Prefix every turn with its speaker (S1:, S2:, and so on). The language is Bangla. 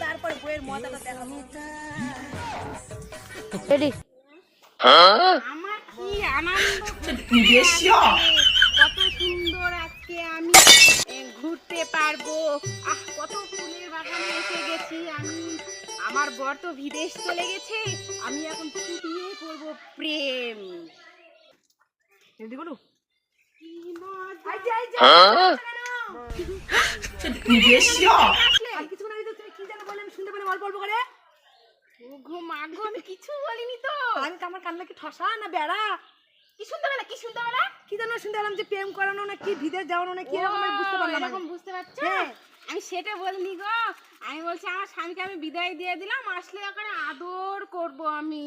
S1: তারপরে বইয়ের মজাটা দেখাবো।
S2: আমার কি আনন্দ, কত সুন্দর আজকে আমি ঘুরতে পারবো। কত ফুলের বাগানে এসে গেছি আমি। আমার বর তো বিদেশ চলে গেছে, আমি এখন ফুটিয়ে করব প্রেম।
S1: রেডি করো?
S2: আমি কিছু বলিনি তো।
S1: আমার কান্না কি ঠসা না বেড়া?
S2: কি শুনতে পেলে? কি শুনতে পেলে?
S1: কি যেন শুনতে পেলাম যে প্রেম করানো না কি বিদেশ যাওয়ানো না কি এরকম বুঝতে পারলাম।
S2: এরকম বুঝতে পারছো?
S1: হ্যাঁ।
S2: আমি সেটা বলিনি গো। আমি বলছি আমার স্বামীকে আমি বিদায় দিয়ে দিলাম, আসলে করে আদর করব আমি।